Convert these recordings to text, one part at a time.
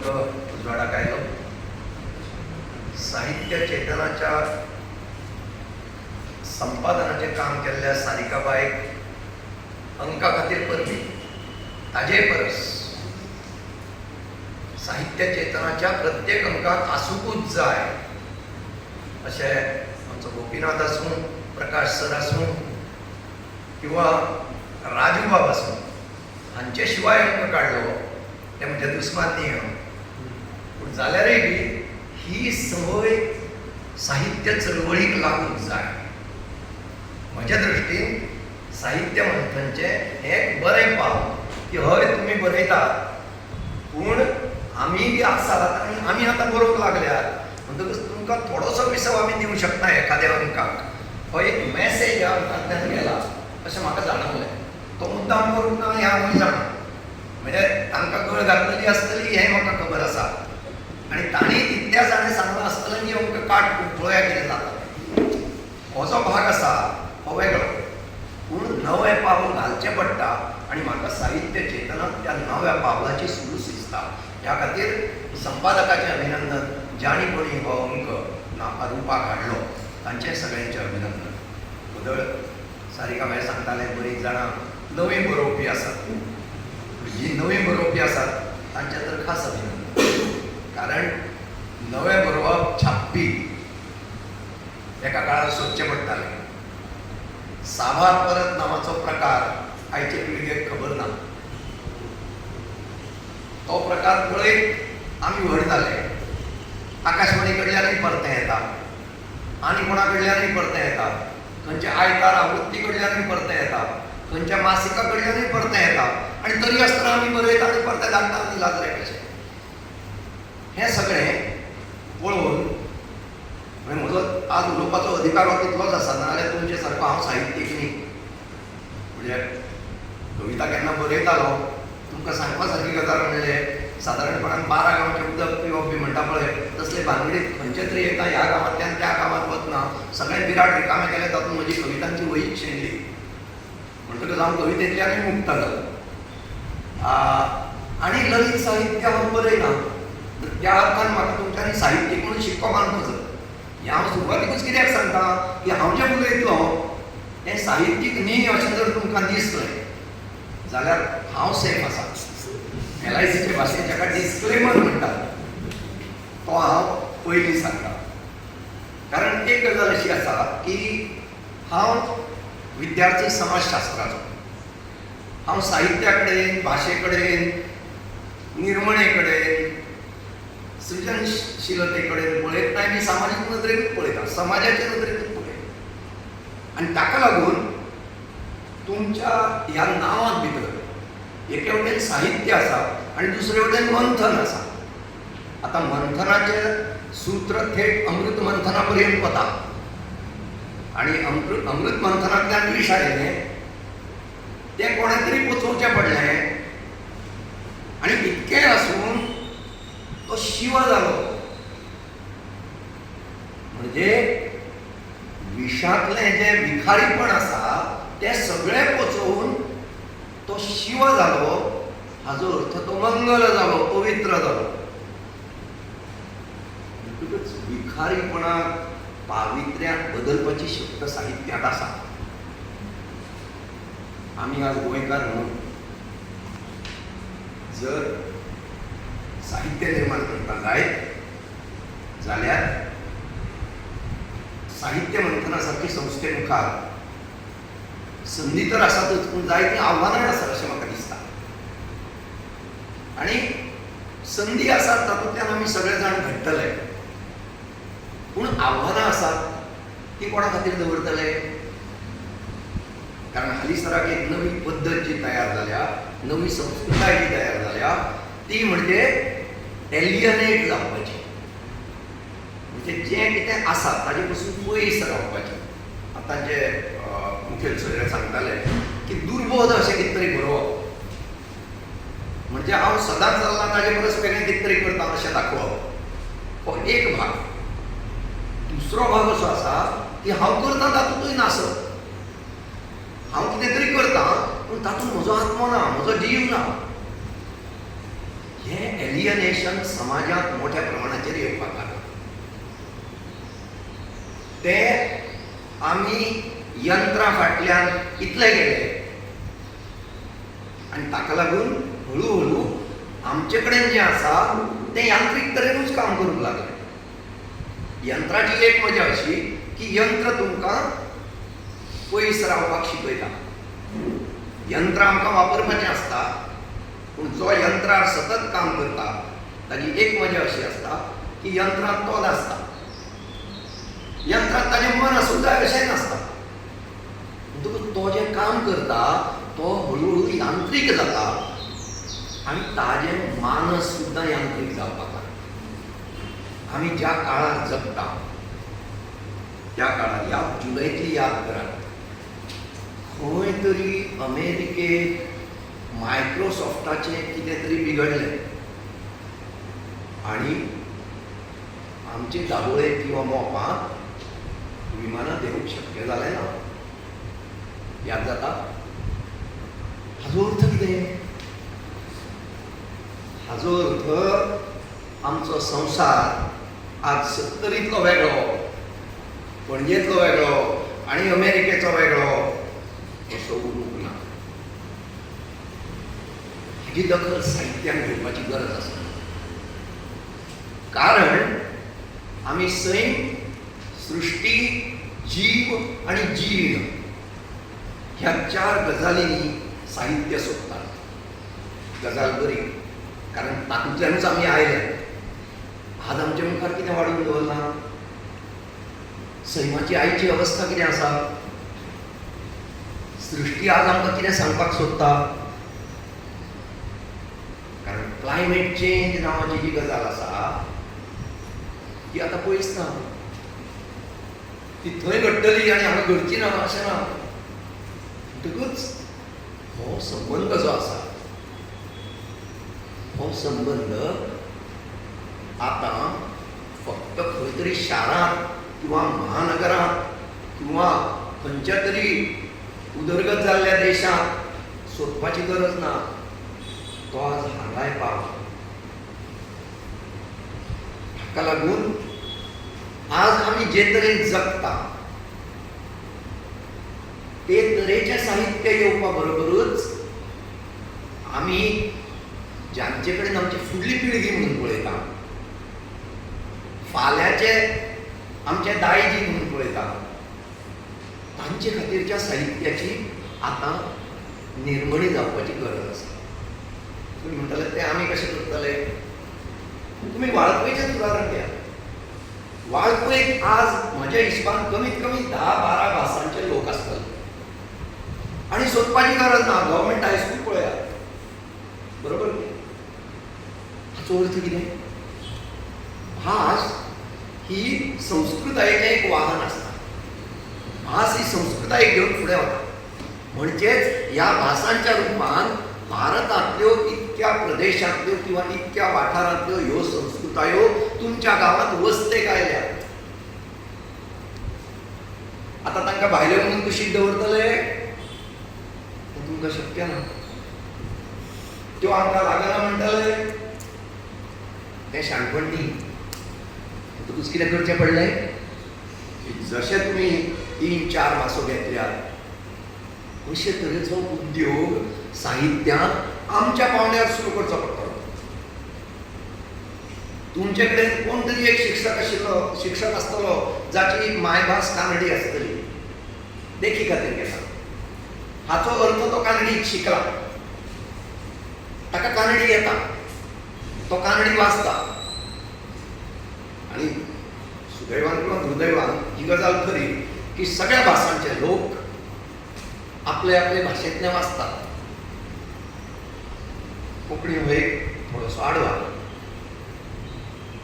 अंक उजवाडाक आयलो. साहित्य चेतनाच्या संपादनाचे काम केल्ल्या सारिकाबाईक अंका खातीर परबी ताजे परस साहित्य चेतनाच्या प्रत्येक अंकात आसूंकूच जाय अशें आमचो गोपीनाथ आसूं, प्रकाश सर आसूं किंवा राजू बाब आसूं हांचे शिवाय अंक काडलो ते म्हणजे दुस्मानीय. पूण जाल्यारय बी ही संवय साहित्य चळवळीक लागूंक जाय. म्हज्या दृश्टीन साहित्य मंथनचे हें एक बरें पाव की हय तुमी बरयतात पूण आमी बी आसात आनी आमी आतां बरोवंक लागल्यात म्हणटकच तुमकां थोडोसो विसव आमी दिवंक शकता एखाद्या अंकाक. हो एक मॅसेज ह्या अंकांतल्यान गेला अशें म्हाका जाणवलें. तो मुद्दाम करून ना हें हांवूय जाणा, म्हणजे तांकां गळ घातलेली आसतली हें म्हाका खबर आसा आनी तांणी तितल्या जाणें सांगलां आसतलें की अंक काट पळोवया कितें जाता. हो जो भाग आसा हो वेगळो पूण नवें पावल घालचें पडटा आनी म्हाका साहित्य चेतनांत त्या नव्या पावलाची सुरूच दिसता. ह्या खातीर संपादकाचें अभिनंदन ज्याणी कोणी हो अंक रुपाक हाडलो तांचें सगळ्यांचें अभिनंदन. बदळ सारिकाबाई सांगताले बरीच जाणां नवी बरोवपी आसात, जी नवी बरोवपी आसात तांचें तर खास अभिनंदन. कारण नवें बरोवप छापपी एका काळार सोदचें पडटालें. साबार परत नांवाचो प्रकार आयचे पिळगेक खबर ना. तो प्रकार पळयत आमी व्हडताले. आकाशवाणी कडल्यानय परतें येता, आनी कोणा कडल्यानय परतें येता, खंयच्या आयतार आवृत्ती कडल्यानय परतें येता, खंयच्या मासिका कडल्यानय परतें येता आनी तरी आसतना आमी बरयता आनी परतें धाडटा आनी लाजरे कशें. हें सगळें पळोवन म्हणजे म्हजो आज उलोवपाचो अधिकार हो तितलोच आसा. नाजाल्यार तुमचे सारको हांव साहित्यीक न्ही. म्हणजे कविता केन्ना बरयतालो तुमकां सांगपा सारकी गजाल म्हणजे सादारणपणान 12 गांवचें उदक पिवप बी म्हणटा पळय तसले भानगडीत खंयचे तरी एका ह्या गांवांतल्यान त्या गांवांत वतना सगळें विराट रिकामें केलें तातूंत म्हजी कवितांची वहीच शेणली. म्हणटकच हांव कवितेंतल्यानय मुक्त जालो. आनी ललित साहित्य हांव बरयना. त्या अर्थान म्हाका तुमच्यांनी साहित्यीक म्हणून शिक्को मारचो जाय. हें हांव सुरवातीकूच कित्याक सांगता की हांव जें उलयतलो हें साहित्यीक न्ही अशें जर तुमकां दिसलें जाल्यार हांव सेफ आसा. LICचे भाशेन जाका डिस्क्लेमर म्हणटात तो हांव पयलीं सांगता. कारण एक गजाल अशी आसा की हांव विद्यार्थी समाजशास्त्राचो. हांव साहित्या कडेन, भाशे कडेन, निर्मणे कडेन, सृजनशीलते कडेन पळयत ना, मी सामाजीक नदरेनूच पळयता, समाजाचे नदरेनूच पळयता. आनी ताका लागून तुमच्या ह्या नांवांत भितर एके वटेन साहित्य आसा आनी दुसरे वटेन मंथन आसा. आतां मंथनाचें सूत्र थेट अमृत मंथना पर्यंत वता आनी अमृत मंथनांतल्यान विश आयलें तें कोणें तरी पचोवचें पडलें आनी इतकें आसून तो शिव जालो. म्हणजे विशांतलें जें विखारीपण आसा तें सगळें पचोवन तो शिव जालो. हाजो अर्थ तो मंगल जालो, पवित्र जालो. म्हणटकच विखारीपणाक पावित्र्याक बदलपाची शक्त साहित्यात आसा. आमी आज गोंयकार म्हणून जर साहित्य निर्माण करता जायत जाल्यार साहित्य मंथना सारकी संस्थे मुखार संदी तर आसातच पूण जायतीं आव्हानांय आसात अशें म्हाका दिसता. आनी संदी आसात तातूंतल्यान आमी सगळे जाण घडटले पूण आव्हानां आसात ती कोणा खातीर दवरतले. कारण हालीसराक एक नवी पद्दत जी तयार जाल्या, नवी संस्कृताय जी तयार जाल्या ती म्हणजे एलियनेट जावपाची. म्हणजे जें कितें आसा ताजे पसून पयस रावपाचें. आतां जे मुखेल सर सांगताले की दुर्बोध अशें कितें तरी बरोवप म्हणजे हांव सदांच जाल्ला ताजे परस वेगळें कितें तरी करता अशें दाखोवप हो एक भाग. दुसरो भाग असो आसा की हांव करता तातूंतूय नासप. हांव कितें तरी करता पूण तातूंत म्हजो आत्मो ना, म्हजो जीव ना. हे एलियनेशन समाजात मोठ्या प्रमाणाचेर येवपाक लागलें. ते आमी यंत्रां फाटल्यान इतले गेले आनी ताका लागून हळू आमचे कडेन जें आसा तें यांत्रीक तरेनूच काम करूंक लागलें. यंत्राची एक मजा अशी की यंत्र तुमकां पयस रावपाक शिकयता. यंत्र आमकां वापरपाचें आसता, पूण जो यंत्रार सतत काम करता ताची एक मजा अशी आसता की यंत्रांत तोल आसता. यंत्रांत ताचें मन आसूंक जाय अशें नासता. म्हणटकूच तो जें काम करता तो हळू यांत्रीक जाता आनी ताजें मानस सुद्दां यांत्रीक जावपाक लागता. आमी ज्या काळार जगता त्या काळार ह्या जुलैतली याद करात, खंय तरी अमेरिकेक मायक्रोसॉफ्टाचें कितें तरी बिगडलें आनी आमचे दाबोळे किंवा मोपाक विमानां देवूंक शक्य जालें ना. याद जाता? हाजो अर्थ कितें? हाजो अर्थ आमचो संवसार आज 70ंतलो वेगळो, पणजेंतलो वेगळो आनी अमेरिकेचो वेगळो असो उरूंक ना. हाची दखल साहित्यान घेवपाची गरज आसा. कारण आमी सैम, सृष्टी, जीव आनी जीण ह्या 4 गजालींनी साहित्य सोदतात. गजाल बरी, कारण तातूंतल्यानूच आमी आयले. आज आमच्या मुखार कितें वाडून दवरलां? सैमाची आयची अवस्था कितें आसा? सृष्टी आज आमकां कितें सांगपाक सोदता? कारण क्लायमेट चेंज नांवाची जी गजाल आसा ती आतां पयस ना. ती थंय घडटली आनी हांगा घडची ना अशें ना. म्हणटकूच हो संबंद जो आसा, हो संबंद आतां फक्त खंय तरी शारांत किंवा महानगरांत किंवा खंयच्या तरी उदरगत जाल्ल्या देशांत सोदपाची गरज ना. तो आज हांगाय पावला. हाका लागून आज आमी जे तरेन जगता ते तरेचें साहित्य येवपा बरोबरूच आमी ज्यांचे कडेन आमची फुडली पिळगी म्हणून पळयता, फाल्यांचे आमचे दायजी म्हणून पळयता, तांचे खातीरच्या साहित्याची आतां निर्मणी जावपाची गरज आसा. तुमी म्हणटले ते आमी कशें करतले? तुमी वाळपयचें उदाहरण घेयात. वाळपयक आज म्हज्या हिशोबान कमीत कमी 10-12 भासांचे लोक आसतले आनी सोदपाची गरज ना. गव्हर्मेंट हायस्कूल पळयात, बरोबर? हाचो अर्थ कितें? भास ही संस्कृतायेचें एक वाहन आसता. भास ही संस्कृतायेक घेवन फुडें वता. म्हणजेच ह्या भासांच्या रुपान भारतांतल्यो इतक्या प्रदेशांतल्यो किंवा इतक्या वाठारांतल्यो ह्यो संस्कृतायो तुमच्या गांवांत वस्तेक आयल्या. आतां तांकां भायल्यो म्हणून कुशीक दवरतले? हें तुमकां शक्य ना. त्यो आमकां लागना म्हणटले? तें शाणपण न्ही. म्हणटकूच कितें करचें पडलें? जशें तुमी 3-4 भासो घेतल्यात अशे तरेचो उद्योग साहित्यात आमच्या पावंड्यार सुरू करचो पडटलो. तुमचे कडेन कोण तरी एक शिक्षक आसतलो जाची मायभास कानडी आसतली. देखी खातीर घेता. हाचो अर्थ तो कानडीत शिकला, ताका कानडी येता, तो कानडी वाचता. आनी सुदैवान किंवा दुर्दैवान ही गजाल खरी की सगळ्या भासांचे लोक आपले आपले भाशेंतले वाचतात. कोंकणी हो एक थोडोसो आडवा.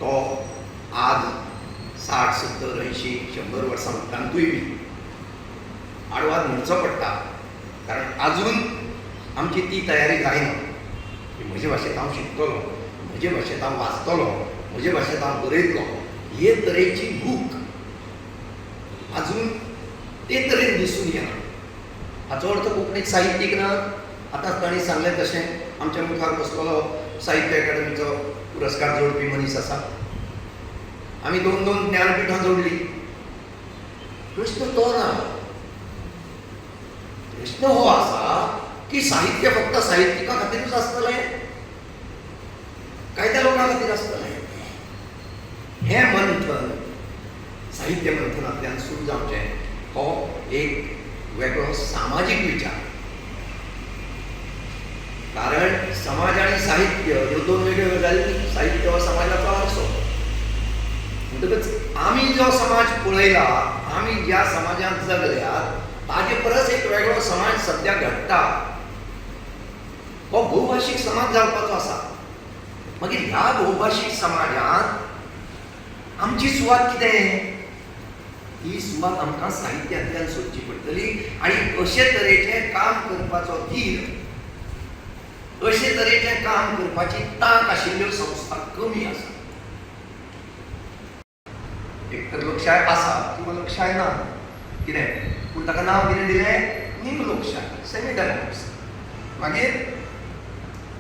तो आज 60, 70, 80, 100 वर्सां उपरांतूय बी आडवाद म्हणचो पडटा. कारण आजून आमची ती तयारी जायना की म्हजे भाशेंत हांव शिकतलो, म्हजे भाशेंत हांव वाचतलो, म्हजे भाशेंत हांव बरयतलो. हे तरेची भूक अजून ते तरेन दिसून येना. हाचो अर्थ कोंकणीत साहित्यीक ना. आतां तांणी सांगलें तशें आमच्या मुखार बसलेलो साहित्य अकादमीचो पुरस्कार जोडपी मनीस आसा. आमी 2 ज्ञानपिठां जोडली. प्रश्न तो ना. प्रश्न हो आसा की साहित्य फक्त साहित्यिका खातीरच आसतलें काय त्या लोकां खातीर आसतलें. हे मंथन साहित्य मंथनांतल्यान सुरू जावचें हो एक वेगळो सामाजीक विचार. कारण समाज आणि साहित्य ह्यो 2 वेगळ्यो गजाली. साहित्य हो समाजाचो आरसो. म्हणटकच आमी जो समाज पळयला, आमी ज्या समाजांत जगल्यात ताजे परस एक वेगळो समाज सध्या घडटा. हो भौभाशीक समाज जावपाचो आसा. मागीर ह्या भौभाशीक समाजांत आमची सुवात कितें? ही सुवात आमकां साहित्यांतल्यान सोदची पडटली. आनी अशे तरेचें काम करपाचो धीर, अशे तरेचें काम करपाची तांक आशिल्ल्यो संस्था कमी आसा. एक तर लोकशाय आसा किंवा लोकशाय ना कितें, पूण ताका नांव कितें दिलें? निम लोकशाय, सेमी डेमोक्रेसी. मागीर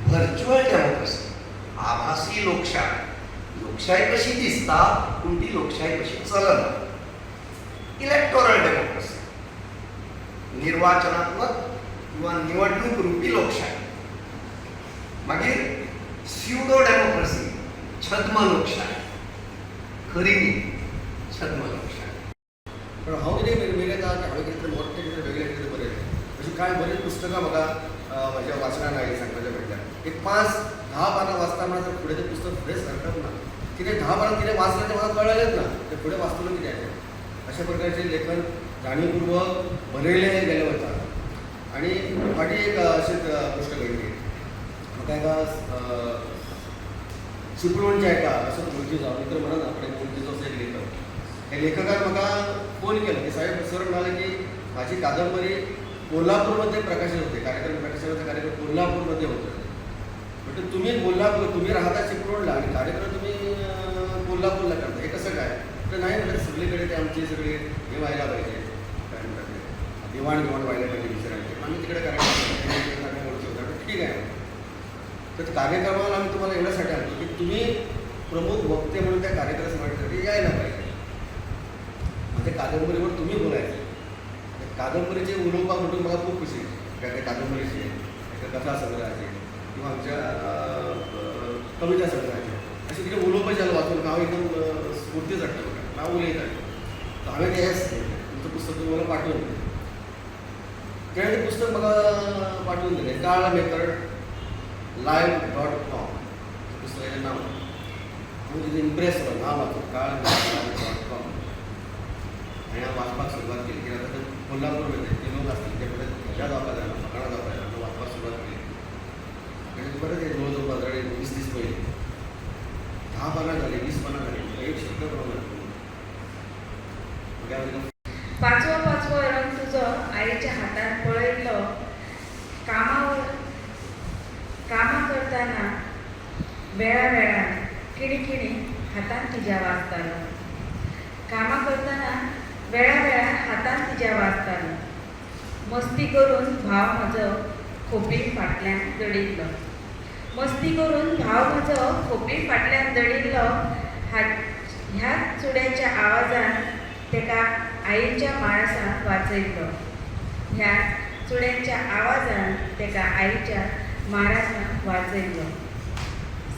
व्हर्च्युअल डेमोक्रेसी, आभासी लोकशाय. लोकशाय कशी दिसता पूण ती लोकशाय कशी चलना. इलेक्टोरल डेमोक्रेसी, निर्वाचनात्मक किंवा निवडणूक रूपी लोकशाय. मागीर स्युडो डेमोक्रेसी, छद्म लोकशाय. खरी न्ही, छद्म लोकशाय. पण हांव कितें मेळयता की हांवें कितें मोठे कितें वेगळें कितें बरयलें. अशीं कांय बरीं पुस्तकां म्हाका म्हज्या वाचनान आयलीं सांगपाचें म्हटल्यार. एक 5-10 पानां वाचतना जर फुडें तें पुस्तक फुडें सरकत ना. कितें 10 पानां कितें वाचलें तें म्हाका कळलेंच ना. तें फुडें वाचतलो कित्याचें. अशा प्रकारचें लेखन जाणीवपूर्वक बरयलें गेलें वता. आनी फाटीं एक अशीच गोश्ट घडली. म्हाका एका चिपळूणच्या एका असोच वळखीचो हांव मित्र म्हणून आपणे वळखीचो असो एक लेखक. हे लेखकान म्हाका फोन केलो की साहेब सर म्हणाले की माझी कादंबरी कोल्हापूरमध्ये प्रकाशित होते. कार्यक्रम प्रकाशनाचा कार्यक्रम कोल्हापूरमध्ये होतो. म्हणजे तुम्ही राहता चिपळूणला आणि कार्यक्रम तुम्ही कोल्हापूरला करता, हे कसं काय? तर नाही म्हणजे सगळीकडे ते आमचे सगळे हे व्हायला पाहिजे, काय म्हणतात देवाणघेवाण व्हायला पाहिजे विचारायचे. आम्ही तिकडे कार्यक्रम ओळखी होता. ठीक आहे. तर कार्यक्रमाला आम्ही तुम्हाला एवढ्यासाठी आणतो की तुम्ही प्रमुख वक्ते म्हणून त्या कार्यक्रमासाठी यायला पाहिजे. म्हणजे कादंबरीवर तुम्ही बोलायचं. कादंबरीचे उलोवपाक म्हणून मला खूप खुशी काय त्या कादंबरीचे, एका कथा संग्रहाचे किंवा आमच्या कविता संग्रहाचे असे कितें उलोवपाचें जालें वाचून हांव एकदम स्फूर्ती जाता म्हाका. हांव उलयतां. तर हांवें तें हेंच तुमचं पुस्तक तुम्हाला पाठवून दिलें. तेणें तें पुस्तक म्हाका पाठवून दिलें. kaal-maker-live.com पुस्तकाचें नांव. हांव तितून इम्प्रेस जालो नांव वाचून kaal-maker-live.com. आनी हांव वाचपाक सुरवात केली. कित्याक आतां कोल्हापूरमध्ये जे लोक असतील ते परत ह्या जावपाक जायना, फकाणां जावपाक जायना. हांव वाचपाक सुरवात केली. आनी परत एक जवळ जवळ 15-20 दीस पयलीं 10 पानां जालीं, 20 पानां जालीं. एक शब्द कळना. पाचवो रंग तुजो आईच्या हातान पळयल्लो. कामां करतना वेळावेळार किणी हातान तिच्या वाजतालो. कामां करतना वेळावेळार हातान तिच्या वाजतालो. मस्ती करून भाव म्हजो खोपी फाटल्यान दडिल्लो. ह्याच चुड्याच्या आवाजान तेका आईच्या माळसांत वाजयल्लो.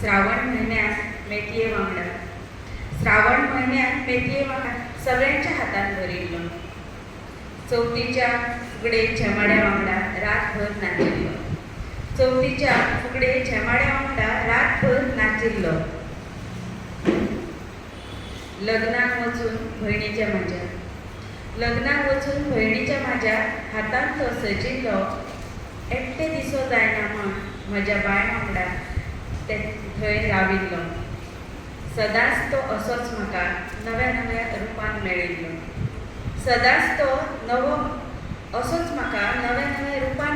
श्रावण म्हयन्यांत मेतये वांगडा सगळ्यांच्या हातान भरिल्लो. चवथीच्या फुगडे झेमाड्या वांगडा रातभर नाचिल्लो. लग्नाक वचून भयणीच्या म्हाज्या हातान तो सजिल्लो. एकटे दिसो जायना म्हण म्हज्या बाय वांगडा ते थंय राविल्लो. सदांच तो असोच म्हाका नव्या रुपान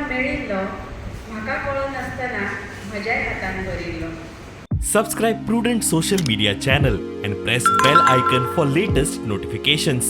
मेळिल्लो. म्हाका कळून नासतना म्हज्या हातान भरिल्लो. Subscribe Prudent social media channel and press bell icon for latest notifications.